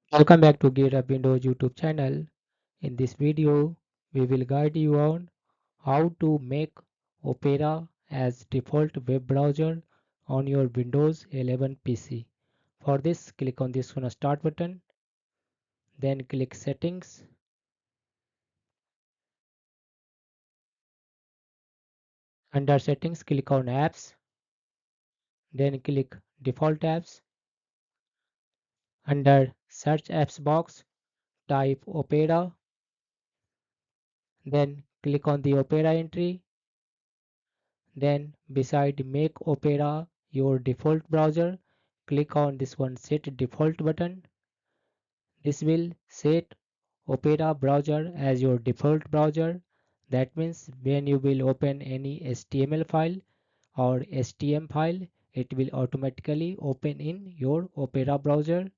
Welcome back to Gear Up Windows YouTube channel. In this video, we will guide you on how to make Opera as default web browser on your Windows 11 PC. For this, click on this one Start button, then click Settings. Under Settings, click on Apps, then click Default Apps. Under Search Apps box, type Opera, then click on the Opera entry. Then beside make Opera your default browser, click on this one set default button. This will set Opera browser as your default browser. That means when you will open any HTML file or HTML file, it will automatically open in your Opera browser.